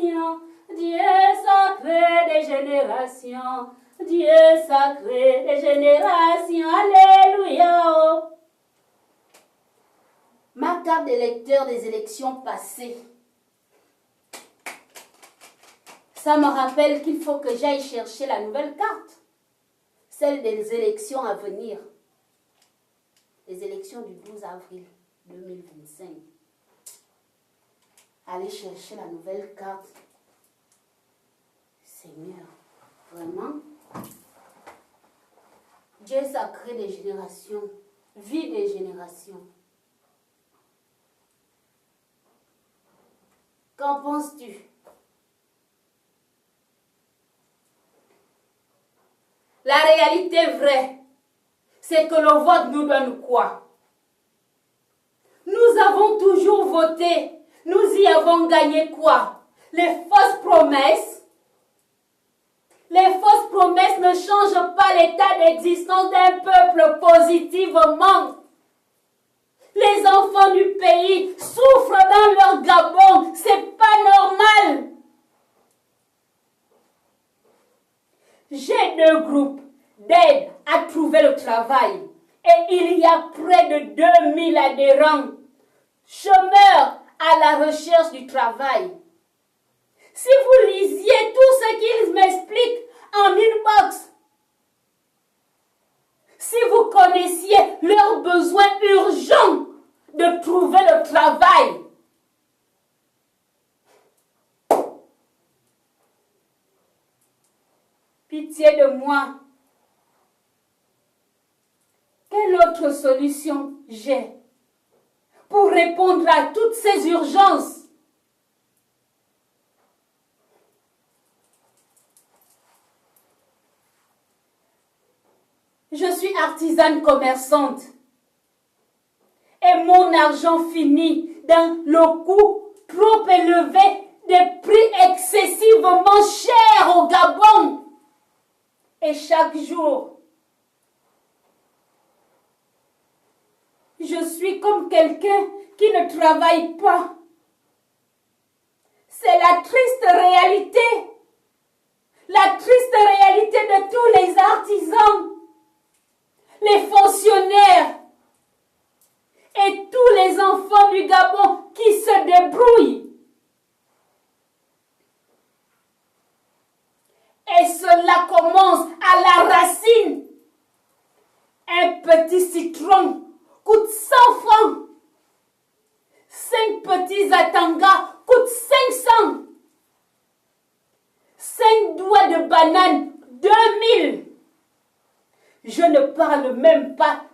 générations, Dieu sacré des générations, Dieu sacré des générations, alléluia. Ma carte d'électeur des élections passées, ça me rappelle qu'il faut que j'aille chercher la nouvelle carte, celle des élections à venir, les élections du 12 avril 2025. Aller chercher la nouvelle carte. Seigneur, vraiment, Dieu sacré des générations, vie des générations. Qu'en penses-tu? La réalité vraie, c'est que le vote nous donne quoi? Nous avons toujours voté. Nous y avons gagné quoi? Les fausses promesses. Les fausses promesses ne changent pas l'état d'existence d'un peuple positivement. Les enfants du pays souffrent dans leur Gabon. C'est pas normal. J'ai 2 groupes d'aide à trouver le travail. Et il y a près de 2000 adhérents, chômeurs à la recherche du travail. Si vous lisiez tout ce qu'ils m'expliquent en inbox, si vous connaissiez leurs besoins urgents de trouver le travail, pitié de moi. Quelle autre solution j'ai pour répondre à toutes ces urgences? Je suis artisane commerçante et mon argent finit dans le coût trop élevé des prix excessivement chers au Gabon. Et chaque jour, je suis comme quelqu'un qui ne travaille pas. C'est la triste réalité. La triste réalité de tous les artisans, les fonctionnaires et tous les enfants du Gabon qui se débrouillent. Et cela commence à la racine. Un petit citron coûte 100 francs. 5 petits atangas coûtent 500. 5 doigts de banane, 2000. Je ne parle même pas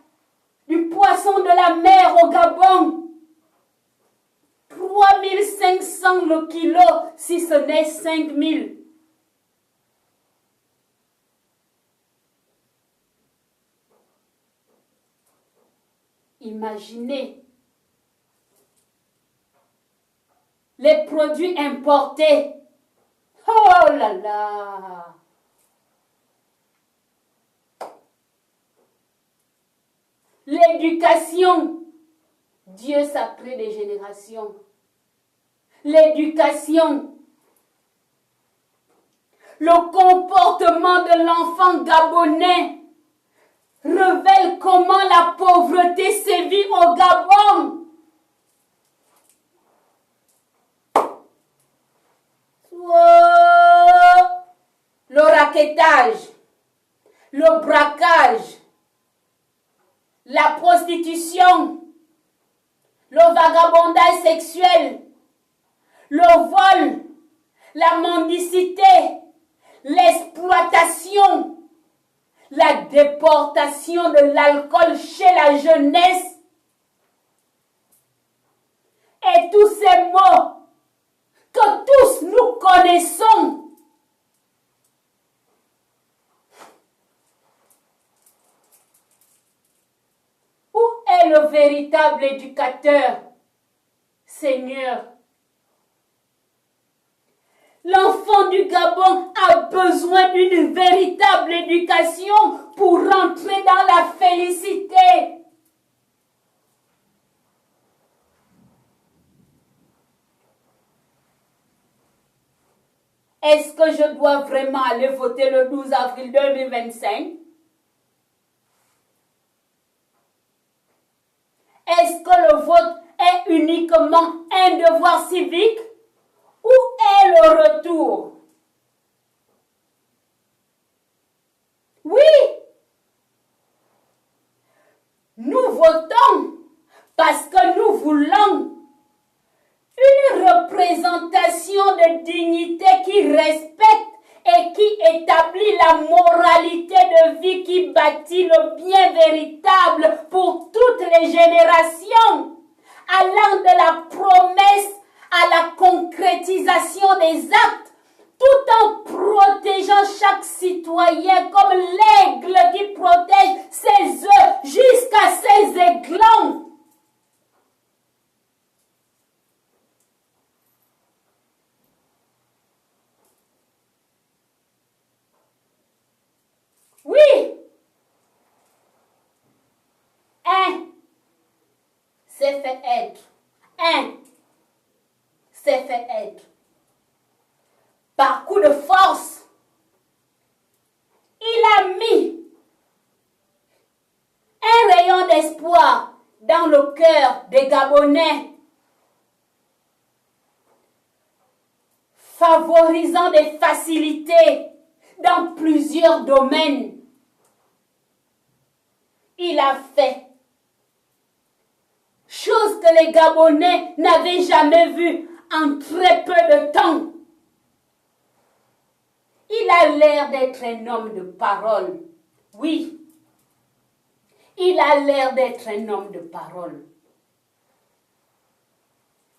du poisson de la mer au Gabon. 3500 le kilo, si ce n'est 5000. Imaginez les produits importés. Oh là là! L'éducation, Dieu sacré des générations. L'éducation, le comportement de l'enfant gabonais révèle comment la pauvreté sévit au Gabon. Le raquettage, le braquage, la prostitution, le vagabondage sexuel, le vol, la mendicité, l'exploitation, la déportation de l'alcool chez la jeunesse et tous ces mots que tous nous connaissons. Où est le véritable éducateur, Seigneur? L'enfant du Gabon a besoin d'une véritable éducation pour rentrer dans la félicité. Est-ce que je dois vraiment aller voter le 12 avril 2025? Est-ce que le vote est uniquement un devoir civique ou est le retour? Oui, nous votons parce que nous voulons une représentation de dignité qui respecte et qui établit la moralité de vie qui bâtit le bien véritable pour toutes les générations, allant de la promesse à la concrétisation des actes, tout en protégeant chaque citoyen comme l'aigle qui protège ses œufs jusqu'à ses aiglons. Oui, un, c'est fait être. Un, c'est fait être. Par coup de force, il a mis un rayon d'espoir dans le cœur des Gabonais, favorisant des facilités dans plusieurs domaines. Il a fait chose que les Gabonais n'avaient jamais vue en très peu de temps. Il a l'air d'être un homme de parole. Oui, il a l'air d'être un homme de parole.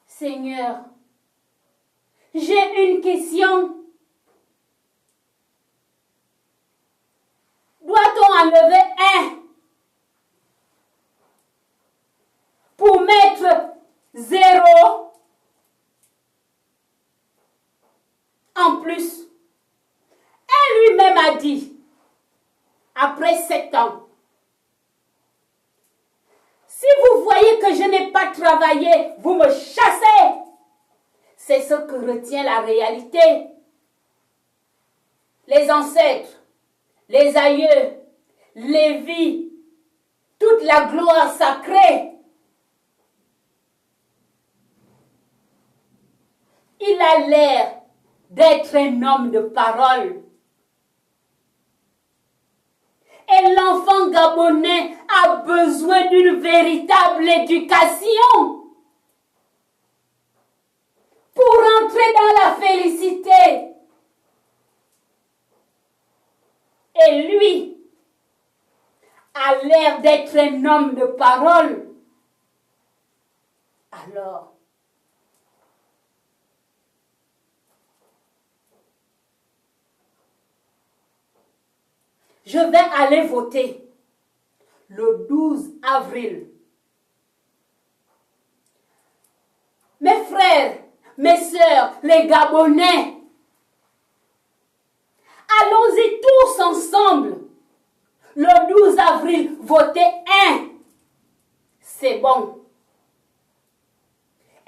Seigneur, j'ai une question. Doit-on enlever un pour mettre 0 en plus? Elle lui-même a dit, après 7 ans, si vous voyez que je n'ai pas travaillé, vous me chassez. C'est ce que retient la réalité. Les ancêtres, les aïeux, les vies, toute la gloire sacrée. Il a l'air d'être un homme de parole. Et l'enfant gabonais a besoin d'une véritable éducation pour entrer dans la félicité. Et lui a l'air d'être un homme de parole. Alors, je vais aller voter le 12 avril. Mes frères, mes sœurs, les Gabonais, allons-y tous ensemble. Le 12 avril, voter un. C'est bon.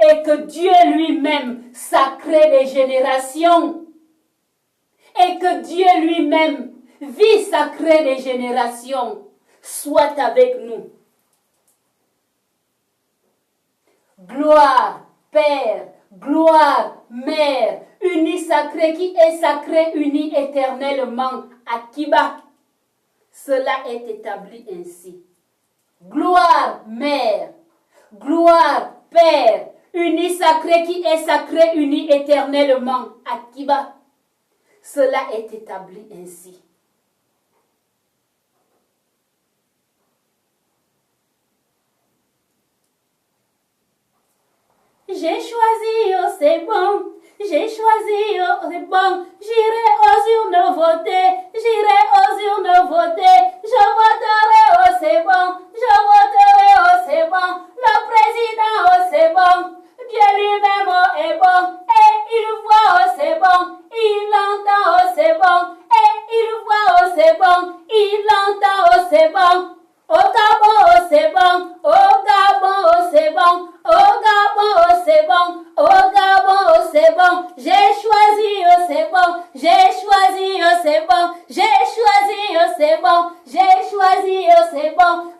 Et que Dieu lui-même, sacré des générations, et que Dieu lui-même, vie sacrée des générations, soit avec nous. Gloire, Père, gloire, Mère, unie sacrée qui est sacrée, unie éternellement, Akiba. Cela est établi ainsi. Gloire, Mère, gloire, Père, unie sacrée qui est sacrée, unie éternellement, Akiba. Cela est établi ainsi. J'ai choisi, oh c'est bon, j'ai choisi, oh c'est bon, j'irai aux urnes voter, j'irai aux urnes voter, je voterai, oh c'est bon, je voterai, oh c'est bon, le président, oh c'est bon, Dieu lui-même, oh est bon, et il voit, oh c'est bon, il entend, oh c'est bon, et il voit, oh c'est bon, il entend, oh c'est bon. Au Gabon, oh, c'est bon. Au Gabon, oh, c'est bon. Au Gabon, oh, c'est bon. Au Gabon, oh, c'est bon. J'ai choisi, oh, c'est bon. J'ai choisi, oh, c'est bon. J'ai choisi, oh, c'est bon. J'ai choisi, oh, c'est bon.